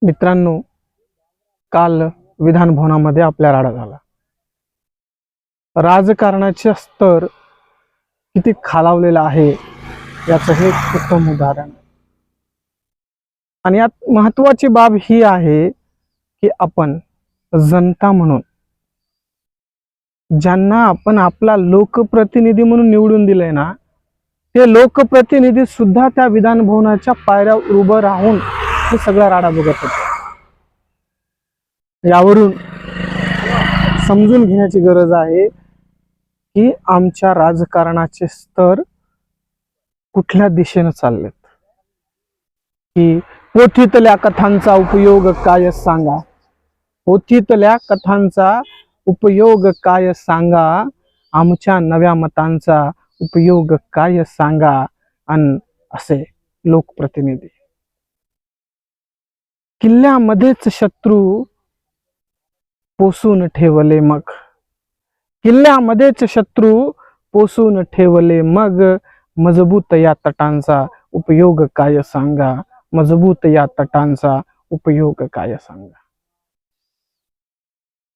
मित्रांनो, काल विधान भवनामध्ये आपला राडा झाला. राजकारणाचे स्तर किती खालावलेला आहे याचं हे उत्तम उदाहरण. आणि यात महत्वाची बाब ही आहे की आपण जनता म्हणून ज्यांना आपण आपला लोकप्रतिनिधी म्हणून निवडून दिलंय ना, ते लोकप्रतिनिधी सुद्धा त्या विधान भवनाच्या पायऱ्यावर उभं राहून हे सगळा राडा बघत होते. यावरून समजून घेण्याची गरज आहे की आमच्या राजकारणाचे स्तर कुठल्या दिशेने चाललेत. की पोथीतल्या कथांचा उपयोग काय सांगा, पोथीतल्या कथांचा उपयोग काय सांगा, आमच्या नव्या मतांचा उपयोग काय सांगा. अन असे लोकप्रतिनिधी किल्ल्यामध्येच शत्रू पोसून ठेवले मग, किल्ल्यामध्येच शत्रू पोसून ठेवले मग, मजबूत या तटांचा उपयोग काय सांगा, मजबूत या तटांचा उपयोग काय सांगा.